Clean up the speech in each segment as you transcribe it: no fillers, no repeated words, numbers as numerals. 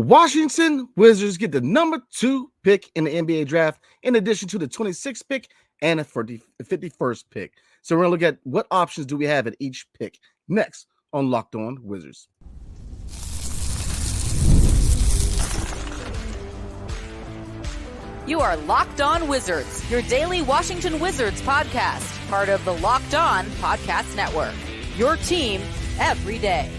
Washington Wizards get the number 2 pick in the NBA draft, in addition to the 26th pick and the 51st pick. So we're going to look at what options do we have at each pick next on Locked On Wizards. You are Locked On Wizards, your daily Washington Wizards podcast, part of the Locked On Podcast Network. Your team every day.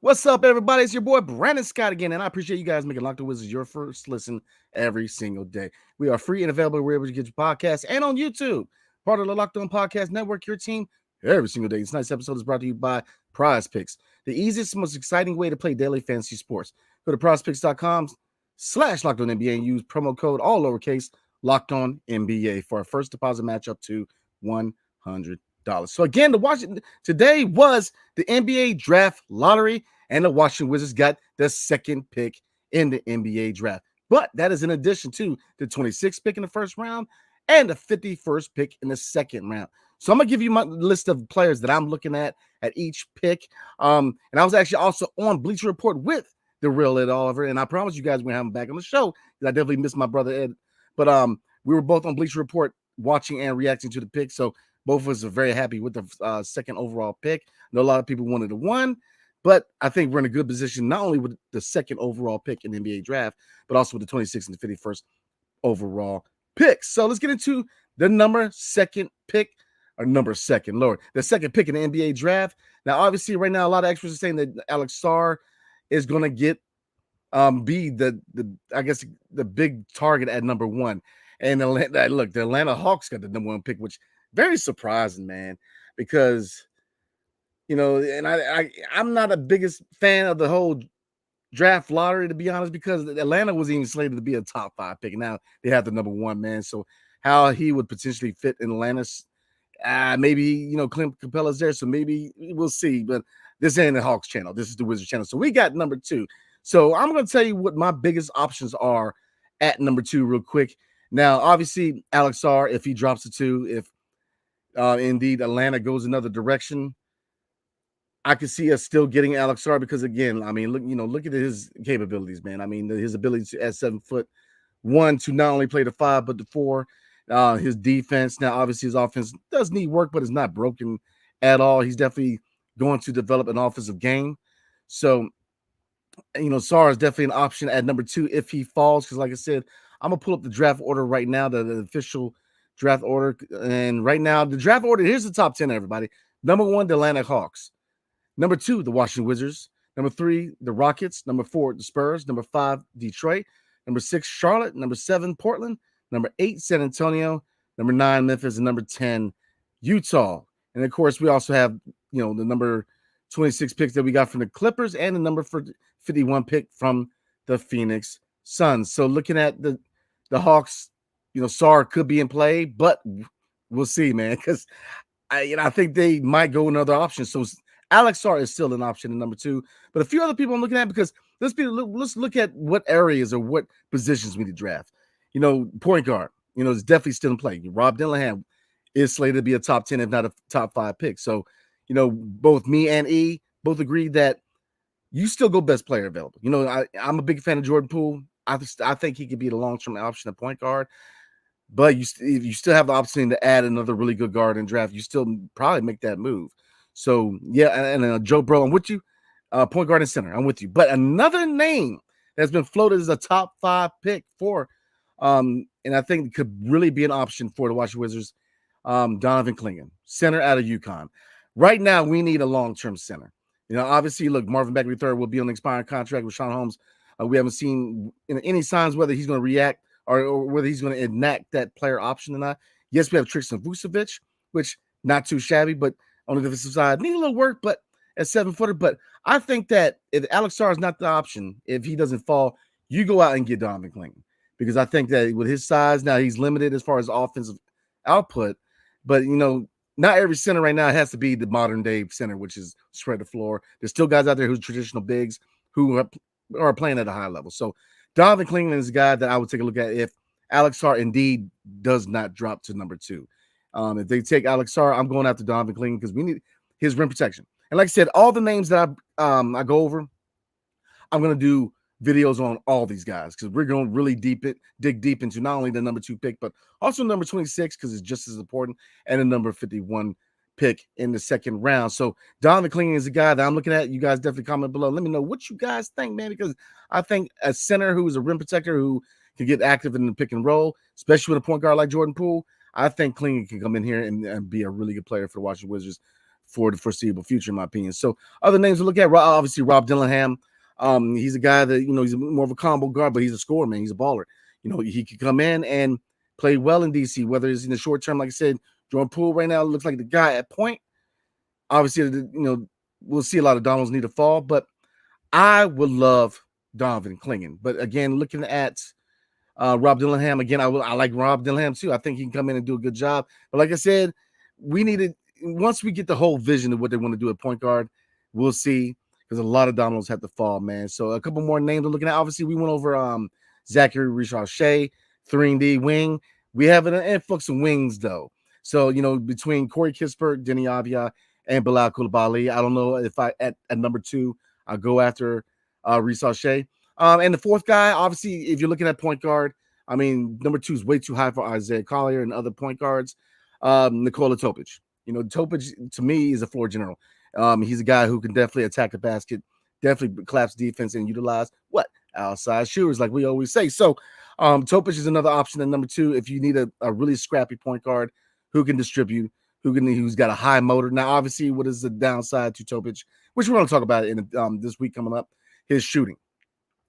What's up, everybody? It's your boy Brandon Scott again, and I appreciate you guys making Locked On Wizards your first listen every single day. We are free and available wherever you get your podcasts and on YouTube, part of the Locked On Podcast Network, your team every single day. Tonight's episode is brought to you by PrizePicks, the easiest, most exciting way to play daily fantasy sports. Go to prizepicks.com/LockedOnNBA and use promo code all lowercase LockedOnNBA for our first deposit match up to $100. So again, today was the NBA draft lottery, and the Washington Wizards got the second pick in the NBA draft. But that is in addition to the 26th pick in the first round and the 51st pick in the second round. So I'm going to give you my list of players that I'm looking at each pick. And I was actually also on Bleacher Report with the real Ed Oliver, and I promise you guys we're going to have him back on the show because I definitely missed my brother Ed. But we were both on Bleacher Report watching and reacting to the pick, so both of us are very happy with the second overall pick. I know a lot of people wanted the 1, but I think we're in a good position, not only with the second overall pick in the NBA draft, but also with the 26th and the 51st overall picks. So let's get into the the second pick in the NBA draft. Now, obviously, right now, a lot of experts are saying that Alex Sarr is going to get be the big target at number 1. And the Atlanta Hawks got the number 1 pick, which very surprising, man, because and I'm not a biggest fan of the whole draft lottery, to be honest, because Atlanta was even slated to be a top 5 pick, and now they have the number 1, man. So how he would potentially fit in Atlanta, maybe Clint Capella's there, so maybe we'll see. But this ain't the Hawks channel, this is the Wizards channel. So we got number 2. So I'm going to tell you what my biggest options are at number 2 real quick. Now, obviously, Alex Sarr, if he drops to 2, if indeed Atlanta goes another direction, I could see us still getting Alex Sarr because, again, I mean, look at his capabilities, man. I mean, his ability to, at 7'1", to not only play the 5 but the 4. His defense, now obviously his offense does need work, but it's not broken at all. He's definitely going to develop an offensive game. So, Sarr is definitely an option at number 2 if he falls. Because, like I said, I'm gonna pull up the draft order right now, the official draft order, and right now the draft order. Here's the top 10, everybody. Number 1, the Atlanta Hawks. Number 2, the Washington Wizards. Number 3, the Rockets. Number 4, the Spurs. Number 5, Detroit. Number 6, Charlotte. Number 7, Portland. Number 8, San Antonio. Number 9, Memphis. And number 10, Utah. And of course, we also have, the number 26 picks that we got from the Clippers and the number 51 pick from the Phoenix Suns. So looking at the Hawks, Sarr could be in play, but we'll see, man, because I think they might go another option. So Alex Sarr is still an option in number 2, but a few other people I'm looking at, because let's look at what areas or what positions we need to draft. Point guard, is definitely still in play. Rob Dillingham is slated to be a top 10, if not a top 5 pick. So, both me and E both agree that you still go best player available. I'm a big fan of Jordan Poole. I think he could be the long-term option at point guard, but you still have the opportunity to add another really good guard in draft. You still probably make that move. So, yeah, and Joe Bro, I'm with you. Point guard and center, I'm with you. But another name that's been floated as a top 5 pick for, and I think could really be an option for the Washington Wizards, Donovan Clingan, center out of UConn. Right now, we need a long-term center. Obviously, look, Marvin Bagley III will be on an expiring contract with Sean Holmes. We haven't seen any signs whether he's going to react or whether he's going to enact that player option or not. Yes, we have Tristan Vucevic, which not too shabby, but on the defensive side, need a little work, but at 7-footer. But I think that if Alex Sarr is not the option, if he doesn't fall, you go out and get Donovan Clingan, because I think that with his size, now he's limited as far as offensive output, but not every center right now has to be the modern day center, which is spread the floor. There's still guys out there who's traditional bigs who are playing at a high level. So Donovan Clingan is a guy that I would take a look at if Alex Sarr indeed does not drop to number 2. If they take Alex Sarr, I'm going after Donovan Clingan because we need his rim protection. And like I said, all the names that I go over, I'm going to do videos on all these guys because we're going to really dig deep into not only the number 2 pick, but also number 26 because it's just as important, and the number 51 pick in the second round. So Donovan Clingan is the guy that I'm looking at. You guys definitely comment below. Let me know what you guys think, man, because I think a center who is a rim protector who can get active in the pick and roll, especially with a point guard like Jordan Poole, I think Clingan can come in here and be a really good player for the Washington Wizards for the foreseeable future, in my opinion. So other names to look at, obviously Rob Dillingham. He's a guy that, he's more of a combo guard, but he's a scorer, man. He's a baller. He could come in and play well in DC, whether it's in the short term, like I said, Jordan Poole right now looks like the guy at point. Obviously, we'll see a lot of Donalds need to fall, but I would love Donovan Clingan. But again, looking at Rob Dillingham, again, I like Rob Dillingham too. I think he can come in and do a good job. But like I said, once we get the whole vision of what they want to do at point guard, we'll see, because a lot of dominoes have to fall, man. So a couple more names we're looking at. Obviously, we went over Zachary Richard-Shea, 3-and-D wing. We have an influx of wings, though. So, between Corey Kispert, Denny Avia, and Bilal Coulibaly, I don't know if at number 2, I'll go after Richard-Shea. And the fourth guy, obviously, if you're looking at point guard, number 2 is way too high for Isaiah Collier and other point guards. Nikola Topic. Topic, to me, is a floor general. He's a guy who can definitely attack the basket, definitely collapse defense, and utilize outside shooters, like we always say. So Topic is another option at number 2 if you need a really scrappy point guard who can distribute, who's got a high motor. Now, obviously, what is the downside to Topic, which we're going to talk about in this week coming up, his shooting.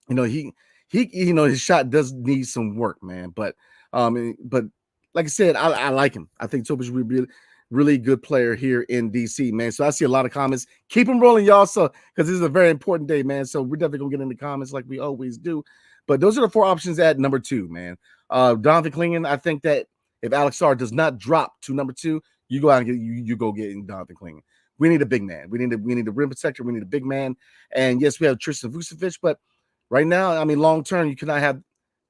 His shot does need some work, man. But like I said, I like him. I think Topic will be really good player here in DC, man. So I see a lot of comments. Keep them rolling, y'all. So because this is a very important day, man. So we're definitely gonna get in the comments like we always do. But those are the 4 options at number 2, man. Donovan Clingan, I think that if Alex Sarr does not drop to number 2, you go out and you go get Donovan Clingan. We need a big man. We need a rim protector. We need a big man. And yes, we have Tristan Vucevic, but right now, long term, you cannot have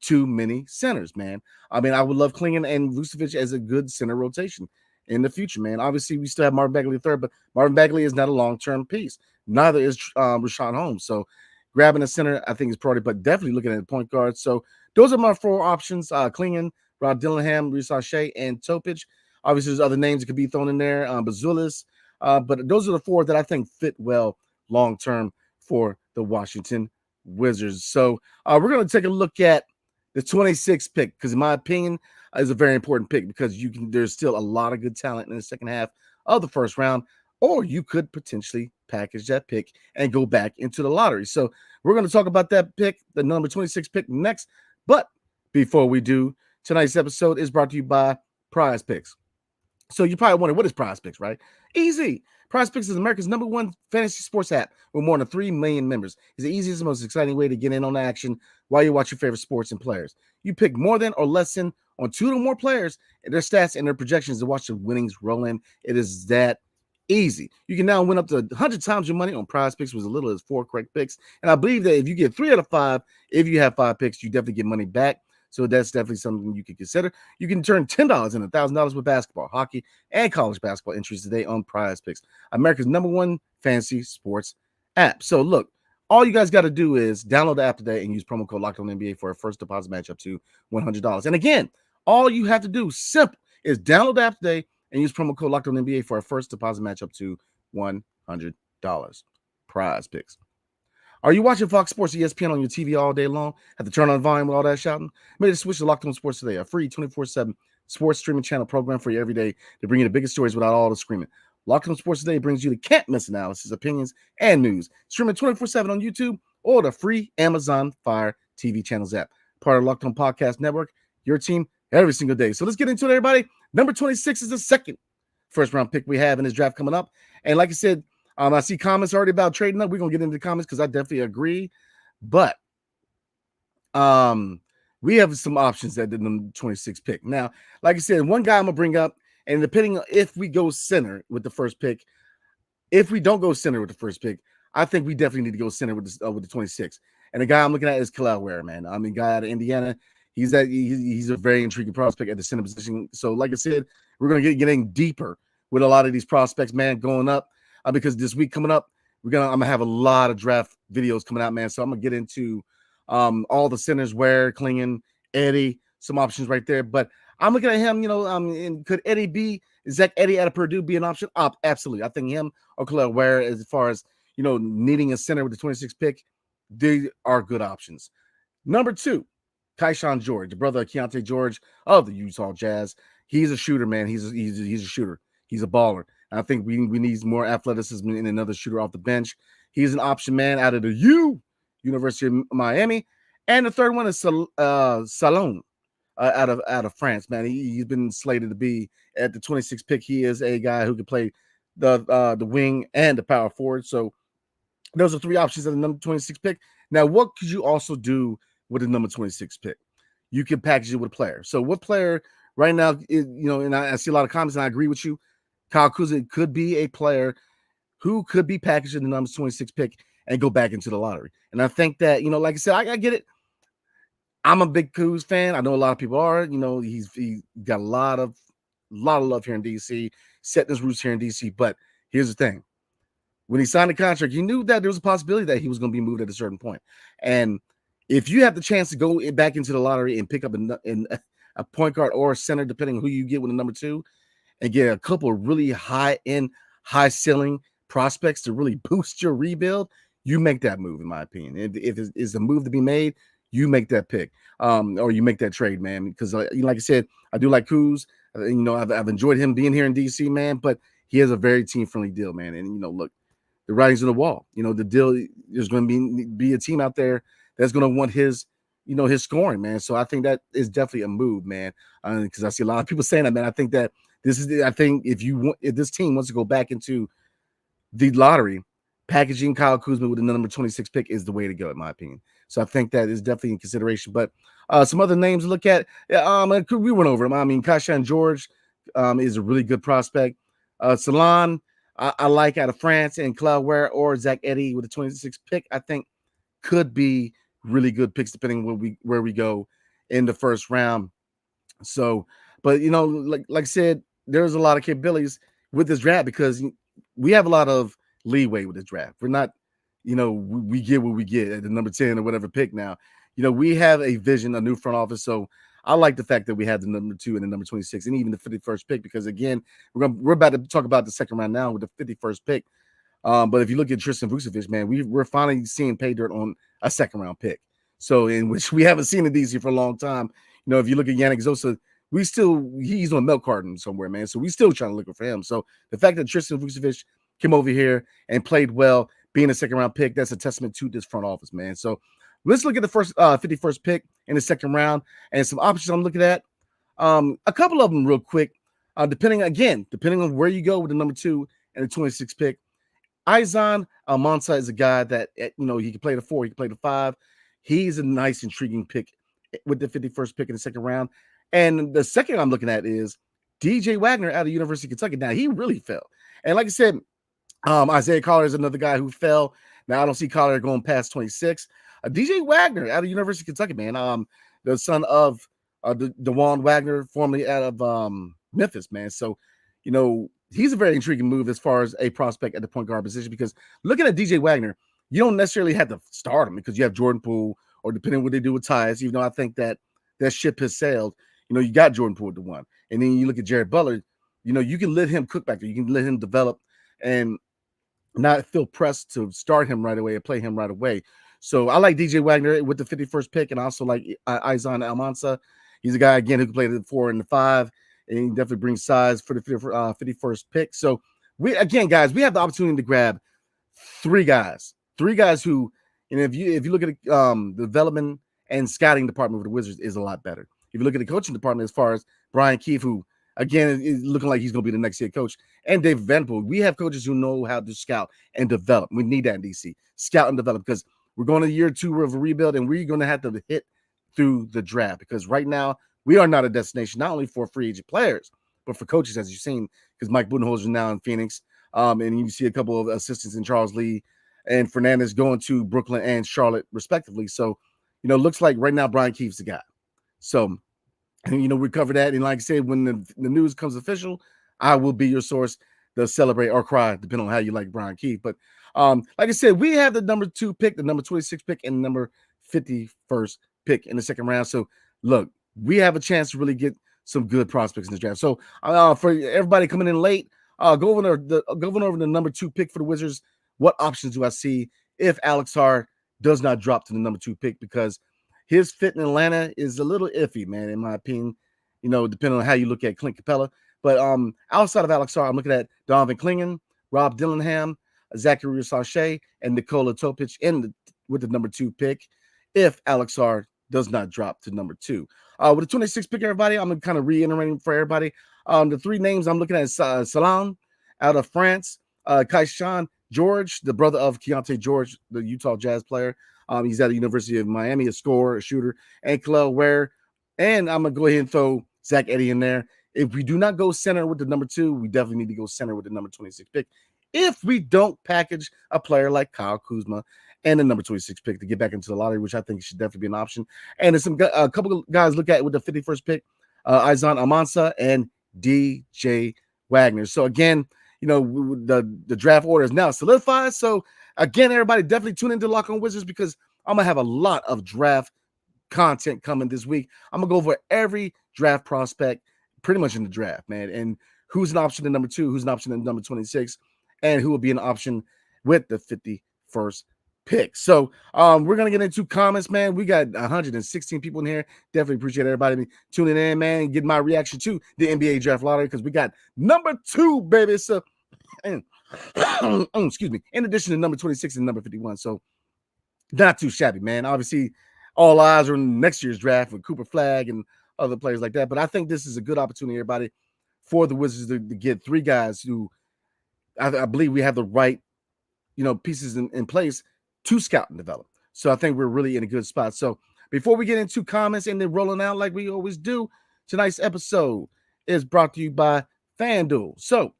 too many centers, man. I would love Clingan and Vucevic as a good center rotation in the future, man. Obviously, we still have Marvin Bagley III, but Marvin Bagley is not a long-term piece. Neither is Rashawn Holmes. So grabbing a center, I think, is priority, but definitely looking at the point guard. So those are my 4 options: Clingan, Rob Dillingham, Richard-Shea, and Topic. Obviously, there's other names that could be thrown in there, Bazulis. But those are the 4 that I think fit well long-term for the Washington Wizards. So we're going to take a look at the 26th pick, because in my opinion is a very important pick, because there's still a lot of good talent in the second half of the first round, or you could potentially package that pick and go back into the lottery. So we're going to talk about that pick, the number 26 pick, next. But before we do, tonight's episode is brought to you by PrizePicks. So you probably wonder, what is PrizePicks, right? Easy. PrizePicks is America's #1 fantasy sports app with more than 3 million members. It's the easiest and most exciting way to get in on the action while you watch your favorite sports and players. You pick more than or less than on 2 or more players and their stats and their projections to watch the winnings roll in. It is that easy. You can now win up to 100 times your money on PrizePicks with as little as 4 correct picks. And I believe that if you get 3 out of 5, if you have 5 picks, you definitely get money back. So that's definitely something you can consider. You can turn $10 into $1,000 with basketball, hockey, and college basketball entries today on PrizePicks, America's #1 fantasy sports app. So look, all you guys got to do is download the app today and use promo code LOCKEDONNBA for a first deposit match up to $100. And again, all you have to do, simple, is download the app today and use promo code LOCKEDONNBA for a first deposit match up to $100. PrizePicks. Are you watching Fox Sports ESPN on your TV all day long? Have to turn on volume with all that shouting? Maybe to switch to Locked On Sports Today, a free 24/7 sports streaming channel program for you every day to bring you the biggest stories without all the screaming. Locked On Sports Today brings you the can't-miss analysis, opinions, and news. Streaming 24/7 on YouTube or the free Amazon Fire TV channels app. Part of the Locked On Podcast Network, your team every single day. So let's get into it, everybody. Number 26 is the second first-round pick we have in this draft coming up. And like I said, I see comments already about trading up. We're going to get into the comments because I definitely agree. But we have some options at the number 26 pick. Now, like I said, one guy I'm going to bring up, and depending on if we go center with the first pick, if we don't go center with the first pick, I think we definitely need to go center with the 26. And the guy I'm looking at is Khalil Ware, man. Guy out of Indiana. He's a very intriguing prospect at the center position. So, like I said, we're going to get getting deeper with a lot of these prospects, man, going up. Because this week coming up, I'm gonna have a lot of draft videos coming out, man. So I'm gonna get into all the centers, where Klingon, Eddie, some options right there. But I'm looking at him, and could Eddie be Zach Eddie out of Purdue be an option? Absolutely. I think him or Khalil Ware, as far as needing a center with the 26th pick, they are good options. Number 2, Keyshawn George, the brother of Keontae George of the Utah Jazz. He's a shooter, man. He's a shooter. He's a baller. And I think we need more athleticism in another shooter off the bench. He's an option man out of the University of Miami. And the third one is Salon out of France, man. He's been slated to be at the 26th pick. He is a guy who can play the wing and the power forward. So those are 3 options at the number 26 pick. Now, what could you also do with the number 26 pick? You can package it with a player. So what player right now, and I see a lot of comments, and I agree with you. Kyle Kuzma could be a player who could be packaged in the number 26 pick and go back into the lottery. And I think that, like I said, I get it. I'm a big Kuz fan. I know a lot of people are. He got a lot of love here in DC, setting his roots here in DC. But here's the thing. When he signed the contract, he knew that there was a possibility that he was going to be moved at a certain point. And if you have the chance to go back into the lottery and pick up a point guard or a center, depending on who you get with the number 2, and get a couple of really high-end, high-ceiling prospects to really boost your rebuild, you make that move, in my opinion. If it's a move to be made, you make that pick, or you make that trade, man. Because, like I said, I do like Kuz. I've enjoyed him being here in DC, man. But he has a very team-friendly deal, man. And look, the writing's on the wall. The deal, there's going to be a team out there that's going to want his scoring, man. So I think that is definitely a move, man. Because I see a lot of people saying that, man. I think that if this team wants to go back into the lottery, packaging Kyle Kuzma with the number 26 pick is the way to go, in my opinion. So I think that is definitely in consideration. But some other names to look at, we went over them. I mean, Keyshawn George is a really good prospect. Salon, I like out of France, and Claude Ware or Zach Eddie with the 26th pick, I think could be really good picks depending on where we go in the first round. So, but like I said, there's a lot of capabilities with this draft because we have a lot of leeway with this draft. We're not, we get what we get at the number 10 or whatever pick now. We have a vision, a new front office. So I like the fact that we have the number 2 and the number 26 and even the 51st pick, because again, we're about to talk about the second round now with the 51st pick. But if you look at Tristan Vucevic, man, we're finally seeing pay dirt on a second round pick. So in which we haven't seen in DC for a long time. If you look at Yannick Zosa, he's on milk carton somewhere, man. So we still trying to look for him. So the fact that Tristan Vucevic came over here and played well, being a second round pick, that's a testament to this front office, man. So let's look at the first 51st pick in the second round and some options I'm looking at. A couple of them real quick, depending on where you go with the number 2 and the 26th pick. Izan Almansa is a guy that, he can play the 4, he can play the 5. He's a nice, intriguing pick with the 51st pick in the second round. And the second I'm looking at is DJ Wagner out of University of Kentucky. Now, he really fell. And like I said, Isaiah Collier is another guy who fell. Now, I don't see Collier going past 26. DJ Wagner out of University of Kentucky, man. The son of DeJuan Wagner, formerly out of Memphis, man. So, he's a very intriguing move as far as a prospect at the point guard position, because looking at DJ Wagner, you don't necessarily have to start him because you have Jordan Poole, or depending on what they do with Tyus, even though I think that ship has sailed, you got Jordan Poole at the 1. And then you look at Jared Butler, you can let him cook back there. You can let him develop and not feel pressed to start him right away and play him right away. So I like DJ Wagner with the 51st pick, and I also like Izan Almansa. He's a guy, again, who can play the 4 and the 5, and he definitely brings size for the 51st pick. So we have the opportunity to grab 3 guys who, if you look at the development and scouting department with the Wizards is a lot better. If you look at the coaching department, as far as Brian Keefe, who again is looking like he's going to be the next head coach, and David Vanderpool, we have coaches who know how to scout and develop. We need that in DC, scout and develop, because we're going to year 2 of a rebuild, and we're going to have to hit through the draft, because right now we are not a destination, not only for free agent players, but for coaches, as you've seen, because Mike Budenholzer is now in Phoenix, and you see a couple of assistants in Charles Lee and Fernandez going to Brooklyn and Charlotte, respectively. So, looks like right now Brian Keefe's the guy. So, we cover that. And like I said, when the news comes official, I will be your source to celebrate or cry, depending on how you like Brian Keefe. But Like I said, we have the number 2 pick, the number 26 pick, and the number 51st pick in the second round. So look, we have a chance to really get some good prospects in this draft. So for everybody coming in late, going over the number 2 pick for the Wizards. What options do I see if Alex Hart does not drop to the number 2 pick? Because his fit in Atlanta is a little iffy, man, in my opinion. Depending on how you look at Clint Capella. But outside of Alex Hart, I'm looking at Donovan Clingan, Rob Dillingham, Zachary Sachet, and Nikola Topic with the number 2 pick if Alex Hart does not drop to number 2. With the 26 pick, everybody, I'm kind of reiterating for everybody. The 3 names I'm looking at is Salam out of France, Kaishan George, the brother of Keontae George, the Utah Jazz player. He's at the University of Miami, a scorer, a shooter, and Kalel Ware. And I'm going to go ahead and throw Zach Edey in there. If we do not go center with the number 2, we definitely need to go center with the number 26 pick. If we don't package a player like Kyle Kuzma and the number 26 pick to get back into the lottery, which I think should definitely be an option. And there's a couple of guys look at with the 51st pick, Izan Amansa and DJ Wagner. So again, the draft order is now solidified. So again, everybody definitely tune into Lock On Wizards because I'm going to have a lot of draft content coming this week. I'm going to go over every draft prospect pretty much in the draft, man, and who's an option in number 2, who's an option in number 26, and who will be an option with the 51st pick. So we're going to get into comments, man. We got 116 people in here. Definitely appreciate everybody tuning in, man, and getting my reaction to the NBA draft lottery because we got number 2, baby. So, excuse me, in addition to number 26 and number 51. So not too shabby, man. Obviously, all eyes are on next year's draft with Cooper Flagg and other players like that. But I think this is a good opportunity, everybody, for the Wizards to get 3 guys who I believe we have the right, pieces in place to scout and develop. So I think we're really in a good spot. So before we get into comments and then rolling out like we always do, tonight's episode is brought to you by FanDuel. So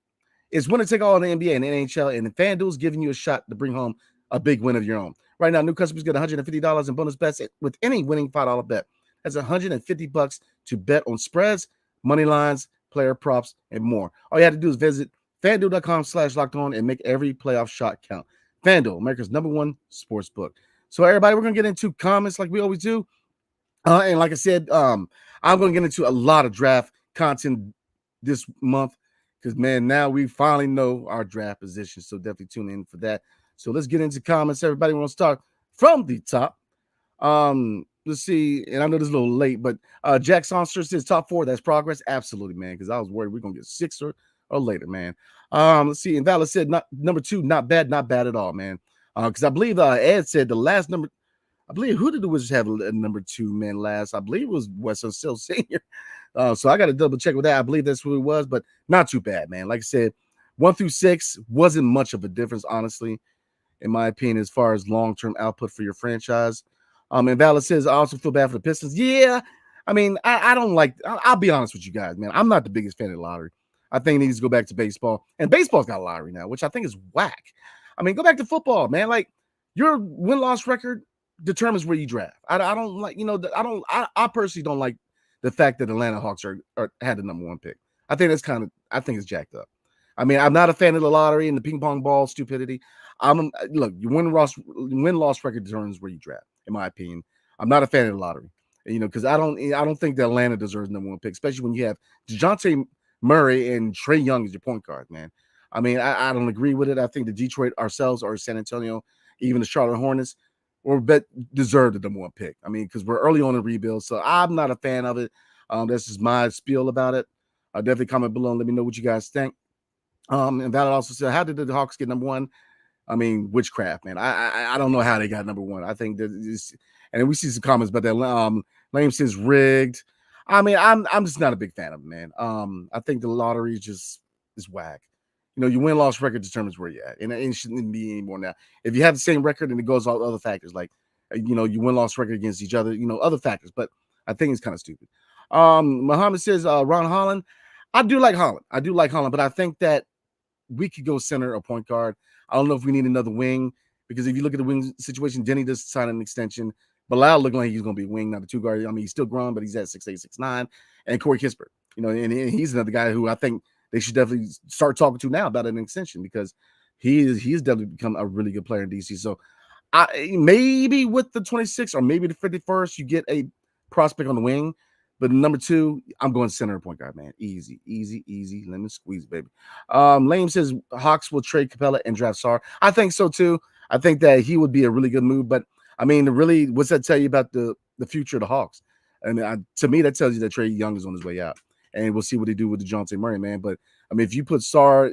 it's winner take all in the NBA and the NHL, and FanDuel is giving you a shot to bring home a big win of your own. Right now, new customers get $150 in bonus bets with any winning $5 bet. That's $150 to bet on spreads, money lines, player props, and more. All you have to do is visit FanDuel.com/lockedon and make every playoff shot count. FanDuel, America's #1 sportsbook. So everybody, we're going to get into comments like we always do. And like I said, I'm going to get into a lot of draft content this month because, man, now we finally know our draft position. So definitely tune in for that. So let's get into comments. Everybody, we're going to start from the top. Let's see, and I know this is a little late, but Jack Sonster says top 4. That's progress. Absolutely, man, because I was worried we're going to get 6 or later, man. Let's see, and Valor said number 2, not bad at all, man. Because I believe Ed said the last number. I believe who did the Wizards have a number 2 man last? I believe it was Wesson Still Senior. So I got to double check with that. I believe that's who it was, but not too bad, man. Like I said, 1 through 6 wasn't much of a difference, honestly, in my opinion, as far as long-term output for your franchise. And Valor says, I also feel bad for the Pistons. Yeah, I mean, I don't like, I'll be honest with you guys, man. I'm not the biggest fan of the lottery. I think it needs to go back to baseball. And baseball's got a lottery now, which I think is whack. I mean, go back to football, man. Like, your win-loss record determines where you draft. I don't like, I personally don't like the fact that Atlanta Hawks had the number 1 pick. I think I think it's jacked up. I mean, I'm not a fan of the lottery and the ping pong ball stupidity. Look, your win-loss record determines where you draft, in my opinion. I'm not a fan of the lottery, because I don't think that Atlanta deserves number 1 pick, especially when you have DeJounte Murray and Trae Young as your point guard, man. I mean, I don't agree with it. I think the Detroit ourselves or San Antonio, even the Charlotte Hornets, deserve the number 1 pick. I mean, because we're early on in rebuild, so I'm not a fan of it. That's just my spiel about it. Definitely comment below and let me know what you guys think. And Valid also said, how did the Hawks get number 1? I mean, witchcraft, man. I don't know how they got number 1. I think that and then we see some comments about that. Lame says rigged. I mean, I'm just not a big fan of it, man. I think the lottery is whack. Your win-loss record determines where you're at, and it shouldn't be anymore now. If you have the same record, and it goes all other factors like, your win-loss record against each other, other factors. But I think it's kind of stupid. Muhammad says, Ron Holland. I do like Holland, but I think that we could go center or point guard. I don't know if we need another wing because if you look at the wing situation, Denny just signed an extension. Bilal looking like he's going to be a wing, not a 2 guard. I mean, he's still grown, but he's at 6'8", 6'9". And Corey Kispert, and he's another guy who I think they should definitely start talking to now about an extension because He's definitely become a really good player in DC. So maybe with the 26th or maybe the 51st, you get a prospect on the wing. But number two, I'm going center point guard, man. Easy, easy, easy. Lemon squeeze, baby. Lame says Hawks will trade Capella and draft Sar. I think so too. I think that he would be a really good move. But I mean, really, what's that tell you about the future of the Hawks? I mean, to me, that tells you that Trey Young is on his way out, and we'll see what they do with DeJounte Murray, man. But I mean, if you put Sar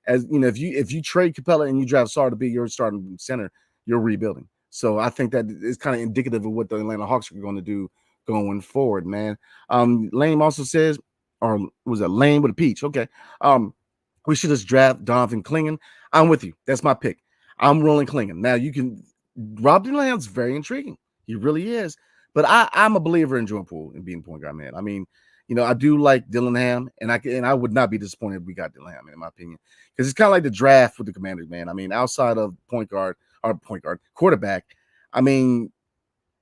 as if you trade Capella and you draft Sar to be your starting center, you're rebuilding. So I think that is kind of indicative of what the Atlanta Hawks are going to do going forward, man. Lane also says, or was it Lane with a peach? Okay. We should just draft Donovan Clingan. I'm with you. That's my pick. I'm rolling Clingan. Now you can Rob Dillard's very intriguing. He really is. But I'm a believer in Jordan Poole and being point guard, man. I mean, I do like Dillingham, and I would not be disappointed if we got Dillingham, in my opinion, because it's kind of like the draft with the Commanders, man. I mean, outside of quarterback, I mean,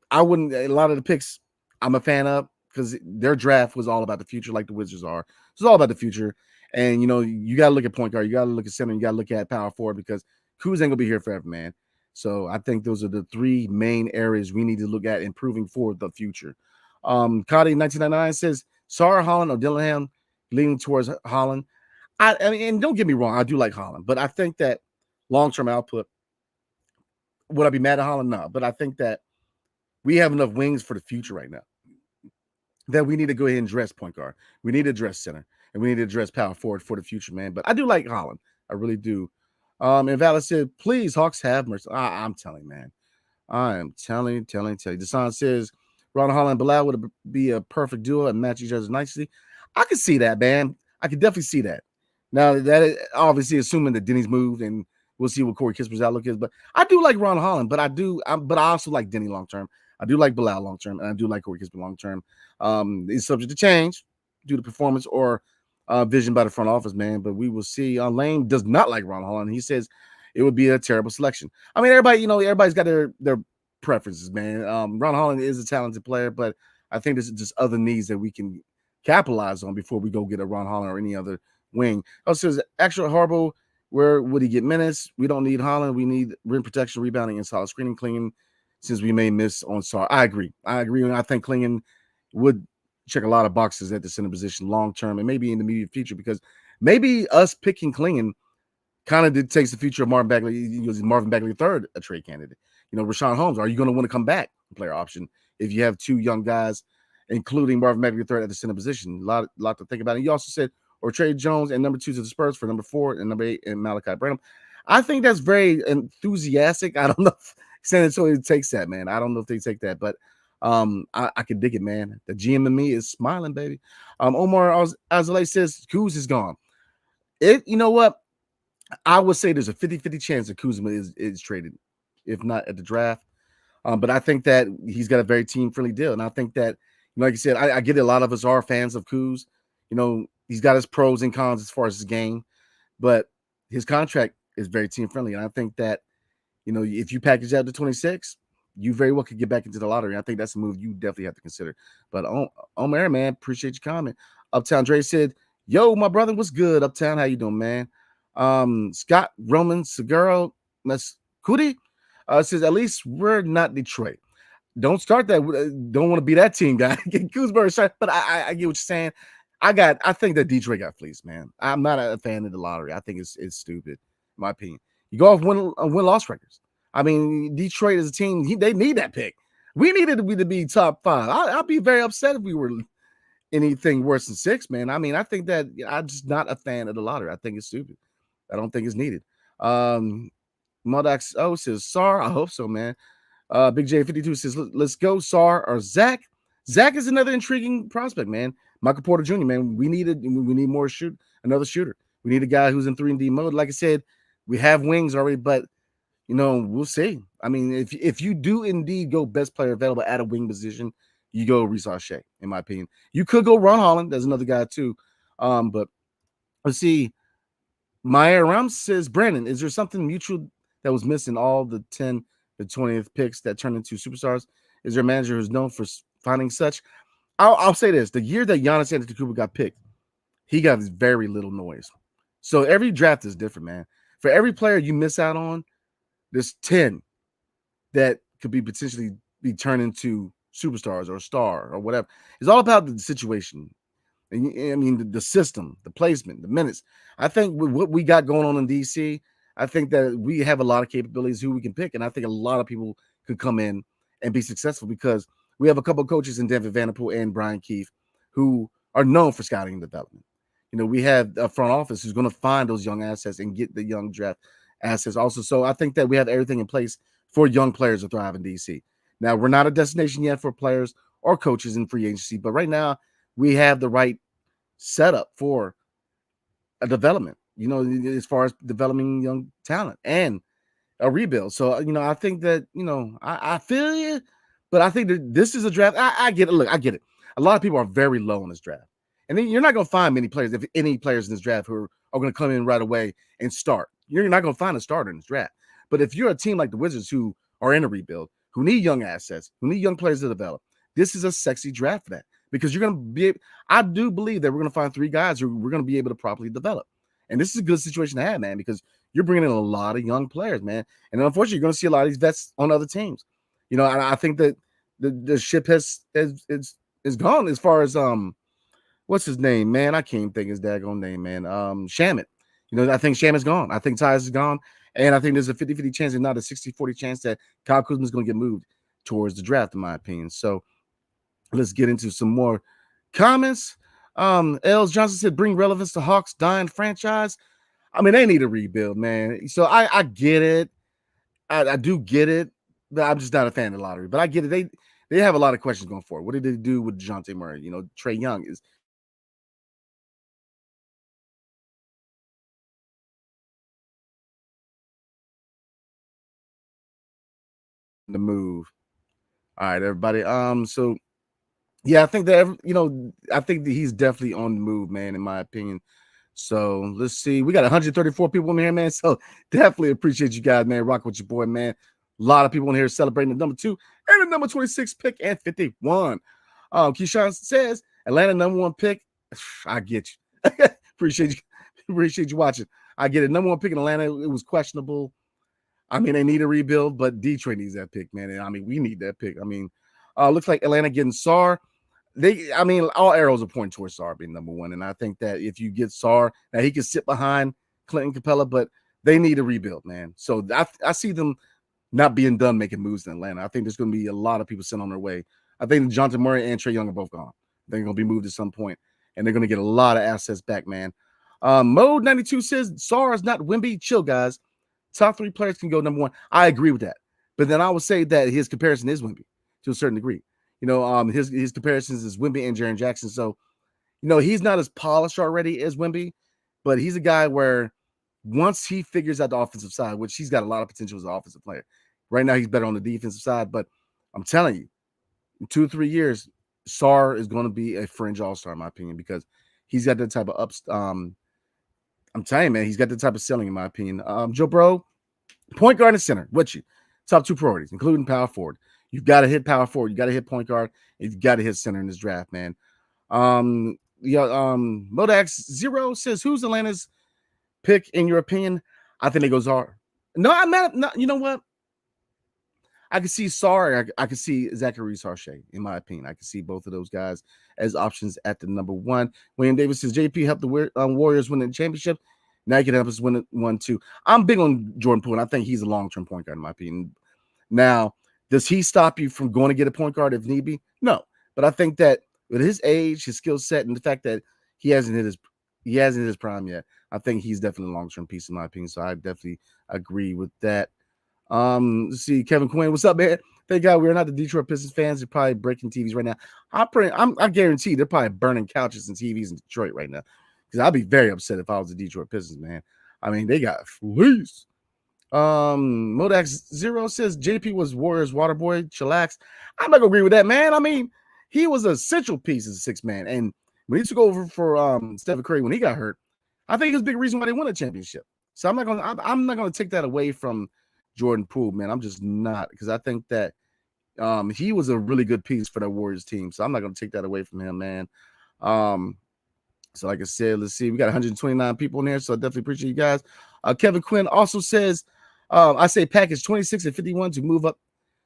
I wouldn't. A lot of the picks I'm a fan of because their draft was all about the future, like the Wizards are. It's all about the future, and you got to look at point guard, you got to look at center, you got to look at power forward because Kuz ain't gonna be here forever, man. So I think those are the three main areas we need to look at improving for the future. Cody 1999 says Sarah Holland or Dillingham, leaning towards Holland. I mean, and don't get me wrong, I do like Holland, but I think that long-term output, would I be mad at Holland? No, but I think that we have enough wings for the future right now that we need to go ahead and dress point guard. We need to address center, and we need to address power forward for the future, man. But I do like Holland. I really do. And Valid said, please, Hawks have mercy. I'm telling, man. I am telling. Desan says, Ron Holland and Bilal would be a perfect duo and match each other nicely. I can see that, man. I can definitely see that. Now, that is obviously assuming that Denny's moved, and we'll see what Corey Kisper's outlook is. But I do like Ron Holland, but I also like Denny long term. I do like Bilal long term, and I do like Corey Kisper long term. It's subject to change due to performance or vision by the front office, man. But we will see. Lane does not like Ron Holland. He says it would be a terrible selection. I mean, everybody's got their preferences, man. Ron Holland is a talented player, but I think there's just other needs that we can capitalize on before we go get a Ron Holland or any other wing. Also, says actual Harbaugh, where would he get minutes? We don't need Holland. We need rim protection, rebounding, and solid screening, cleaning, since we may miss on Sar. I agree. And I think Clingan would check a lot of boxes at the center position long term and maybe in the immediate future, because maybe us picking Clingan kind of dictates the future of Marvin Bagley. Marvin Bagley III, a trade candidate. Rashawn Holmes, are you going to want to come back player option if you have two young guys, including Marvin Bagley III at the center position? A lot to think about. And you also said, or trade Jones and number 2 to the Spurs for number 4 and number 8 and Malachi Branham. I think that's very enthusiastic. I don't know if San Antonio takes that, man. I don't know if they take that, but I can dig it, man. The GM in me is smiling, baby. Omar Azalea says Kuz is gone. You know what? I would say there's a 50-50 chance that Kuzma is traded, if not at the draft. But I think that he's got a very team-friendly deal. And I think that, like you said, I get it. A lot of us are fans of Kuz. He's got his pros and cons as far as his game, but his contract is very team-friendly. And I think that, if you package out the 26, you very well could get back into the lottery. I think that's a move you definitely have to consider. But Omer, man, appreciate your comment. Uptown Dre said, yo, my brother, what's good? Uptown, how you doing, man? Scott Roman Seguro Mascudi says, at least we're not Detroit. Don't start that. Don't want to be that team guy. Get Kuzma shot, but I get what you're saying. I think that Detroit got fleeced, man. I'm not a fan of the lottery. I think it's stupid, in my opinion. You go off win-loss records. I mean, Detroit as a team, they need that pick. We needed to be top 5. I'd be very upset if we were anything worse than 6, man. I mean, I think that I'm just not a fan of the lottery. I think it's stupid. I don't think it's needed. Modax says Sar. I hope so, man. Big J52 says let's go Sar or Zach. Zach is another intriguing prospect, man. Michael Porter Jr., man. We need more another shooter. We need a guy who's in 3-and-D mode. Like I said, we have wings already, but we'll see. I mean, if you do indeed go best player available at a wing position, you go Reece Shea, in my opinion. You could go Ron Holland. There's another guy too. But let's see. Maya Ram says, Brandon, is there something mutual that was missing all the 10 to 20th picks that turned into superstars? Is there a manager who's known for finding such? I'll say this. The year that Giannis Antetokounmpo got picked, he got very little noise. So every draft is different, man. For every player you miss out on, there's 10 that could be potentially be turned into superstars or a star or whatever. It's all about the situation. And I mean, the system, the placement, the minutes. I think with what we got going on in DC, I think that we have a lot of capabilities who we can pick. And I think a lot of people could come in and be successful because we have a couple of coaches in Denver Vanderpool and Brian Keefe who are known for scouting and development. We have a front office who's going to find those young assets and get the young draft assets also. So I think that we have everything in place for young players to thrive in DC. Now, we're not a destination yet for players or coaches in free agency, but right now we have the right setup for a development, as far as developing young talent and a rebuild. So, I think that, I feel you, but I think that this is a draft. I get it. Look, I get it. A lot of people are very low in this draft. And then you're not going to find many players, if any players in this draft, who are going to come in right away and start. You're not going to find a starter in this draft. But if you're a team like the Wizards who are in a rebuild, who need young assets, who need young players to develop, this is a sexy draft for that. Because you're going to be, I do believe that we're going to find 3 guys who we're going to be able to properly develop. And this is a good situation to have, man, because you're bringing in a lot of young players, man. And unfortunately, you're going to see a lot of these vets on other teams. I think that the ship is gone as far as what's his name, man? I can't think his daggone name, man. Shamit. I think Shamit's gone. I think Tyus is gone. And I think there's a 50-50 chance, and not a 60-40 chance, that Kyle Kuzma is going to get moved towards the draft, in my opinion. So let's get into some more comments. Els Johnson said, bring relevance to Hawks' dying franchise. I mean, they need a rebuild, man. So I get it. I do get it, but I'm just not a fan of the lottery. But I get it. They have a lot of questions going forward. What did they do with DeJounte Murray? Trae Young is the move. All right, everybody. So yeah, I think that I think that he's definitely on the move, man, in my opinion. So let's see. We got 134 people in here, man. So definitely appreciate you guys, man. Rock with your boy, man. A lot of people in here celebrating the number 2 and the number 26 pick and 51. Keyshawn says Atlanta number 1 pick. I get you. Appreciate you watching. I get it. Number 1 pick in Atlanta. It was questionable. I mean, they need a rebuild, but Detroit needs that pick, man. And I mean, we need that pick. I mean, looks like Atlanta getting Sarr. All arrows are pointing towards Sarr being number 1. And I think that if you get Sarr, now he can sit behind Clinton Capella, but they need a rebuild, man. So I see them not being done making moves in Atlanta. I think there's going to be a lot of people sent on their way. I think DeJounte Murray and Trae Young are both gone. They're going to be moved at some point, and they're going to get a lot of assets back, man. Mode 92 says Sarr is not Wemby. Chill, guys. Top 3 players can go number 1. I agree with that. But then I would say that his comparison is Wemby to a certain degree. His comparisons is Wemby and Jaren Jackson. So, he's not as polished already as Wemby, but he's a guy where once he figures out the offensive side, which he's got a lot of potential as an offensive player. Right now, he's better on the defensive side, but I'm telling you, in 2 or 3 years, Sarr is going to be a fringe all-star, in my opinion, because he's got that type of I'm telling you, man, he's got the type of ceiling, in my opinion. Joe Bro, point guard and center, what you? Top 2 priorities, including power forward. You've got to hit power forward. You got to hit point guard. And you've got to hit center in this draft, man. Modax Zero says, who's Atlanta's pick in your opinion? I think it goes Sarr. No, I'm not. You know what? I can see Sarr. I can see Zachary Sarche, in my opinion. I can see both of those guys as options at the number 1. William Davis says, JP helped the Warriors win the championship. Now he can help us win it 1-2. I'm big on Jordan Poole, and I think he's a long-term point guard, in my opinion. Now, does he stop you from going to get a point guard if need be? No. But I think that with his age, his skill set, and the fact that he hasn't hit his prime yet, I think he's definitely a long-term piece, in my opinion. So I definitely agree with that. Let's see, Kevin Quinn, what's up, man? Thank God we're not the Detroit Pistons fans. They're probably breaking TVs right now. I guarantee they're probably burning couches and TVs in Detroit right now, because I'd be very upset if I was the Detroit Pistons, man. I mean, they got fleeced. Modax Zero says JP was Warriors water boy. Chillax. I'm not gonna agree with that, man. I mean, he was a central piece as a 6 man, and when he took over for Stephen Curry when he got hurt, I think it's a big reason why they won a championship. So I'm not gonna take that away from Jordan Poole, man. I'm just not, because I think that he was a really good piece for that Warriors team. So I'm not gonna take that away from him, man. So like I said, let's see. We got 129 people in here, so I definitely appreciate you guys. Kevin Quinn also says, I say package 26 and 51 to move up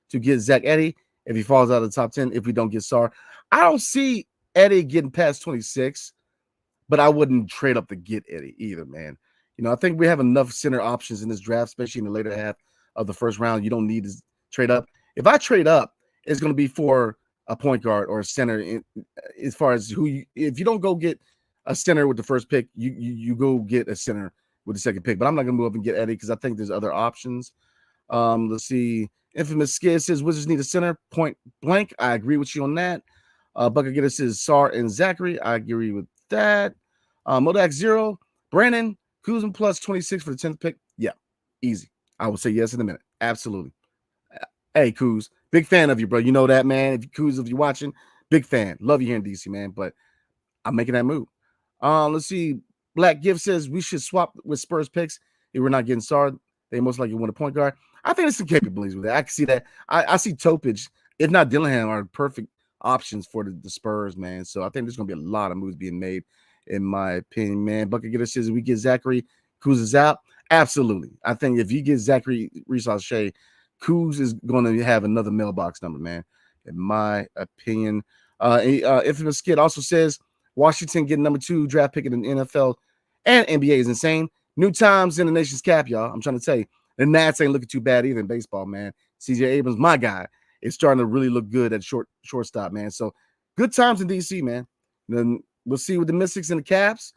to get Zach Edey if he falls out of the top 10 if we don't get Sar. I don't see Edey getting past 26, but I wouldn't trade up to get Edey either, man. I think we have enough center options in this draft, especially in the later half of the first round. You don't need to trade up. If I trade up, it's going to be for a point guard or a center. As far as if you don't go get a center with the first pick, you go get a center with the second pick. But I'm not going to move up and get Edey because I think there's other options. Let's see. Infamous Skid says Wizards need a center, point blank. I agree with you on that. Bucket Getter says Sar and Zachary. I agree with that. Modak Zero, Brandon, Kuzma plus 26 for the 10th pick. Yeah, easy. I will say yes in a minute. Absolutely. Hey, Kuz, big fan of you, bro. You know that, man. Kuz, if you're watching, big fan. Love you here in DC, man. But I'm making that move. Let's see. Black Gift says we should swap with Spurs picks if we're not getting Sar. They most likely win a point guard. I think there's some capabilities with that. I can see that. I see Topage, if not Dillingham, are perfect options for the Spurs, man. So I think there's going to be a lot of moves being made, in my opinion, man. Bucket Getter says if we get Zachary, Kuz is out. Absolutely. I think if you get Zachary Reese-Shea, Kuz is going to have another mailbox number, man, in my opinion. Infamous Skid also says Washington getting number 2 draft pick in the NFL and NBA is insane. New times in the nation's cap, y'all. I'm trying to tell you. The Nats ain't looking too bad either in baseball, man. CJ Abrams, my guy, is starting to really look good at shortstop, man. So good times in DC, man. Then we'll see with the Mystics and the Caps.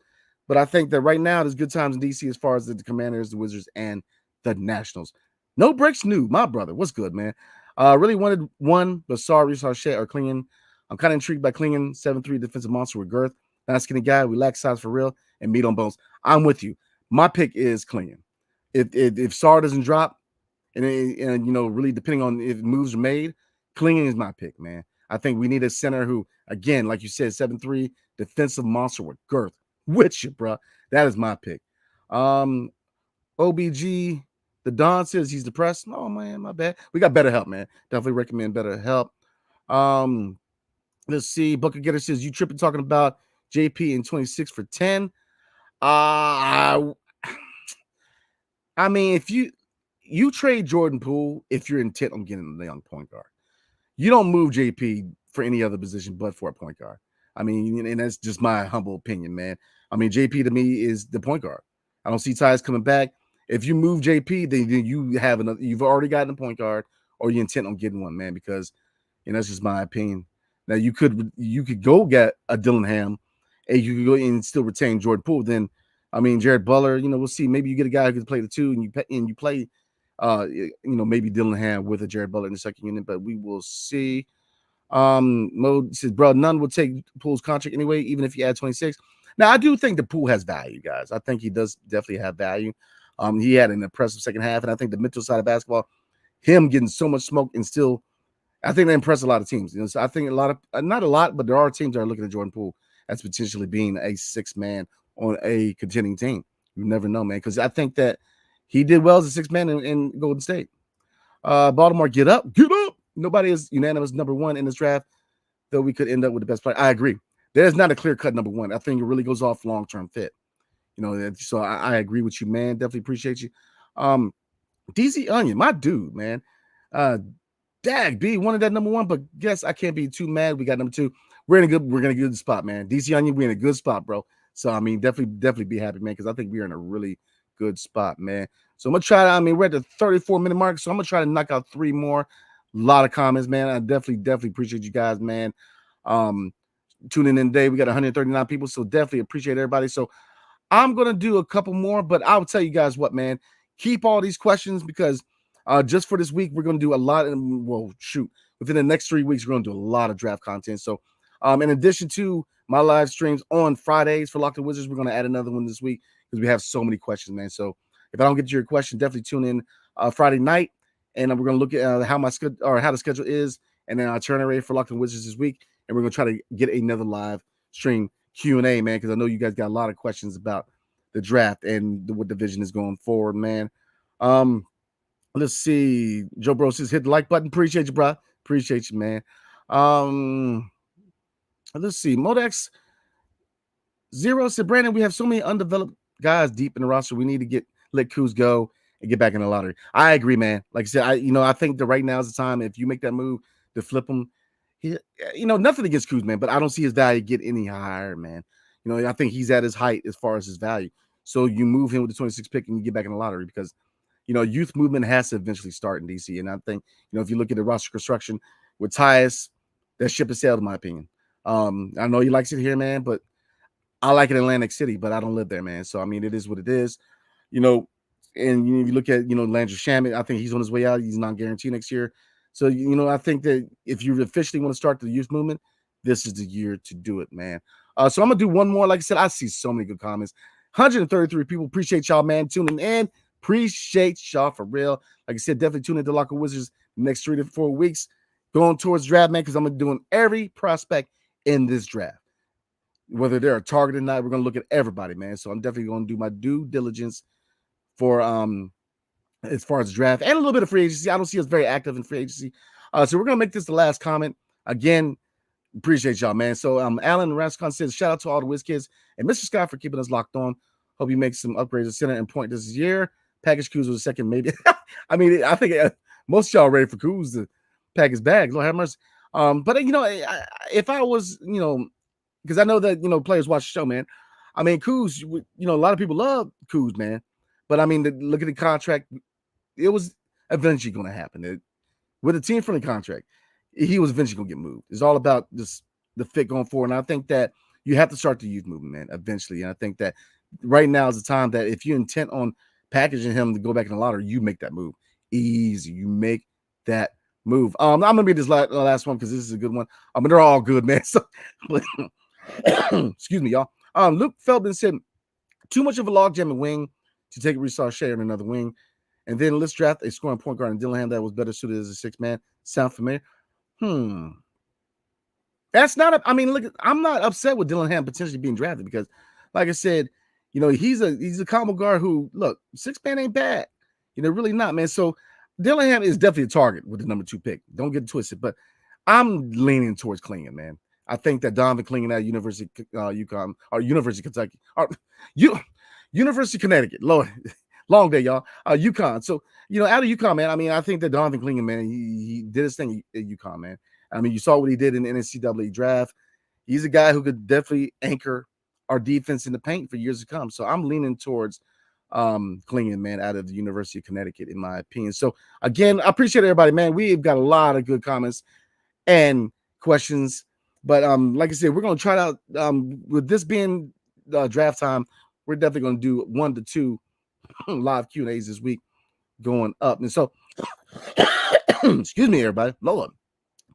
But I think that right now there's good times in DC as far as the Commanders, the Wizards, and the Nationals. No breaks new, my brother. What's good, man? Really wanted one, but sorry, Sarchet or Klingon. I'm kind of intrigued by Klingon, 7'3" defensive monster with girth. Not skinny guy. We lack size for real and meat on bones. I'm with you. My pick is Klingon. If Sar doesn't drop, and really depending on if moves are made, Klingon is my pick, man. I think we need a center who, again, like you said, 7'3" defensive monster with girth. With you, bro. That is my pick. OBG, the Don says he's depressed. Oh man, my bad. We got BetterHelp, man. Definitely recommend BetterHelp. Let's see. Bucket Getter says you tripping talking about JP in 26 for 10. I mean, if you trade Jordan Poole, if you're intent on getting the young point guard, you don't move JP for any other position but for a point guard. I mean, and that's just my humble opinion, man. I mean, JP to me is the point guard. I don't see Tyus coming back. If you move JP, then you have another. You've already gotten a point guard, or you intent on getting one, man. Because that's just my opinion. Now you could go get a Dillingham, and you could go and still retain Jordan Poole. Then, I mean, Jared Butler. We'll see. Maybe you get a guy who can play the 2, and you play, maybe Dillingham with a Jared Butler in the second unit. But we will see. Mode says, bro, none will take Poole's contract anyway, even if you add 26. Now, I do think the Poole has value, guys. I think he does definitely have value. He had an impressive second half, and I think the mental side of basketball, him getting so much smoke and still, I think they impress a lot of teams. So I think a lot of, not a lot, but there are teams that are looking at Jordan Poole as potentially being a 6th man on a contending team. You never know, man, because I think that he did well as a 6th man in Golden State. Baltimore, get up. Nobody is unanimous number 1 in this draft, though we could end up with the best player. I agree. There's not a clear-cut number 1. I think it really goes off long-term fit. So I agree with you, man. Definitely appreciate you. DZ Onion, my dude, man. Dag B wanted that number 1, but guess I can't be too mad. We got number 2. We're in a good spot, man. DC Onion, we're in a good spot, bro. So I mean, definitely be happy, man, because I think we're in a really good spot, man. So I'm gonna try to. We're at the 34-minute mark, so I'm gonna try to knock out 3 more. A lot of comments, man. I definitely appreciate you guys, man. Tuning in today. We got 139 people, so definitely appreciate everybody. So I'm gonna do a couple more, but I'll tell you guys what, man. Keep all these questions because just for this week, we're gonna do a lot. Within the next 3 weeks, we're gonna do a lot of draft content. So, in addition to my live streams on Fridays for Locked On Wizards, we're gonna add another one this week because we have so many questions, man. So if I don't get to your question, definitely tune in Friday night. And we're going to look at how the schedule is, and then our turn rate for Locked On Wizards this week. And we're going to try to get another live stream Q&A, man, because I know you guys got a lot of questions about the draft and what division is going forward, man. Let's see. Joe Bro says hit the like button. Appreciate you, bro. Appreciate you, man. Let's see. Modex Zero said, Brandon, we have so many undeveloped guys deep in the roster. We need to get let Kuz go and get back in the lottery. I agree, man. Like I said, I think that right now is the time. If you make that move to flip him, nothing against Kuz, man, but I don't see his value get any higher, man. I think he's at his height as far as his value. So you move him with the 26th pick and you get back in the lottery because, youth movement has to eventually start in DC. And I think, if you look at the roster construction with Tyus, that ship has sailed, in my opinion. I know he likes it here, man, but I like it in Atlantic City, but I don't live there, man. So, I mean, it is what it is, and if you look at, Landry Shamet, I think he's on his way out. He's not guaranteed next year. So, I think that if you officially want to start the youth movement, this is the year to do it, man. So I'm going to do one more. Like I said, I see so many good comments. 133 people. Appreciate y'all, man, tuning in. Appreciate y'all for real. Like I said, definitely tune into Locker Wizards the next 3 to 4 weeks going towards draft, man, because I'm doing every prospect in this draft. Whether they're a target or not, we're going to look at everybody, man. So I'm definitely going to do my due diligence for as far as draft and a little bit of free agency. I don't see us very active in free agency. So we're going to make this the last comment. Again, appreciate y'all, man. So Alan Rascon says, shout out to all the Wiz Kids and Mr. Scott for keeping us locked on. Hope you make some upgrades at center and point this year. Package Kuz was a second, maybe. I mean, I think most of y'all ready for Kuz to pack his bags. Lord have mercy. But if I was, because I know that players watch the show, man. I mean, Kuz, a lot of people love Kuz, man. But I mean, look at the contract. It was eventually going to happen. With a team-friendly contract, he was eventually going to get moved. It's all about just the fit going forward. And I think that you have to start the youth movement, man, eventually. And I think that right now is the time that if you're intent on packaging him to go back in the lottery, you make that move. Easy. You make that move. I'm going to be this last one because this is a good one. I mean, they're all good, man. So, excuse me, y'all. Luke Feldman said, too much of a logjam in wing to take a Restart Shea in another wing. And then let's draft a scoring point guard in Dillingham that was better suited as a sixth man. Sound familiar? That's not look, I'm not upset with Dillingham potentially being drafted because, like I said, he's a combo guard who, look, six man ain't bad. Really not, man. So Dillingham is definitely a target with the number 2 pick. Don't get twisted, but I'm leaning towards Klingon, man. I think that Donovan Klingon at University UConn or University of Kentucky or University of Connecticut. Lord, long day, y'all. UConn. So, out of UConn, man, I mean, I think that Donovan Klingon, man, he did his thing at UConn, man. I mean, you saw what he did in the NCAA draft. He's a guy who could definitely anchor our defense in the paint for years to come. So I'm leaning towards Klingon, man, out of the University of Connecticut, in my opinion. So, again, I appreciate everybody, man. We've got a lot of good comments and questions. But like I said, we're going to try it out. With this being draft time, we're definitely going to do 1 to 2 live Q&As this week going up. And so, excuse me, everybody. Lord,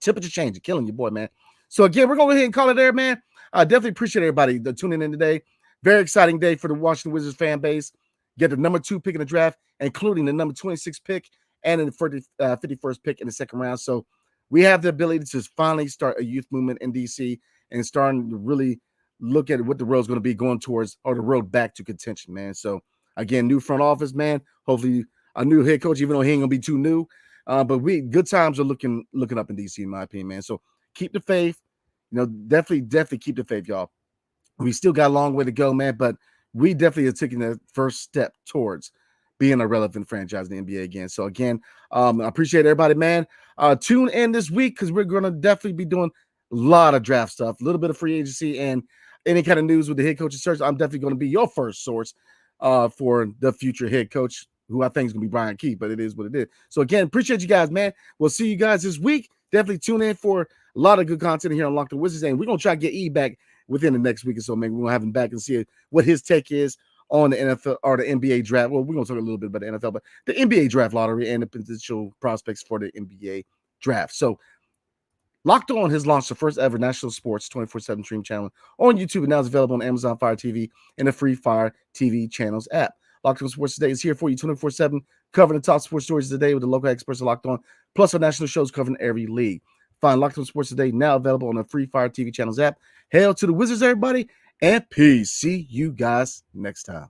temperature change, killing you, boy, man. So, again, we're going to go ahead and call it there, man. I definitely appreciate everybody tuning in today. Very exciting day for the Washington Wizards fan base. Get the number 2 pick in the draft, including the number 26 pick and the 51st pick in the second round. So, we have the ability to finally start a youth movement in DC and starting to really look at what the road's going to be going towards or the road back to contention, man. So, again, new front office, man. Hopefully, a new head coach, even though he ain't going to be too new. But good times are looking up in DC, in my opinion, man. So, keep the faith. Definitely keep the faith, y'all. We still got a long way to go, man, but we definitely are taking the first step towards being a relevant franchise in the NBA again. So, again, I appreciate everybody, man. Tune in this week because we're going to definitely be doing a lot of draft stuff, a little bit of free agency, and any kind of news with the head coaching search. I'm definitely going to be your first source for the future head coach, who I think is going to be Brian Keith, but it is what it is. So, again, appreciate you guys, man. We'll see you guys this week. Definitely tune in for a lot of good content here on Locked On Wizards, and we're going to try to get E back within the next week or so, man. We're going to have him back and see what his take is on the NFL or the NBA draft. Well, we're going to talk a little bit about the NFL, but the NBA draft lottery and the potential prospects for the NBA draft. So, Locked On has launched the first ever national sports 24/7 stream channel on YouTube, and now it's available on Amazon Fire TV and the free Fire TV channels app. Locked On Sports Today is here for you 24/7, covering the top sports stories today with the local experts of Locked On, plus our national shows covering every league. Find Locked On Sports Today now available on the free Fire TV channels app. Hail to the Wizards, everybody, and peace. See you guys next time.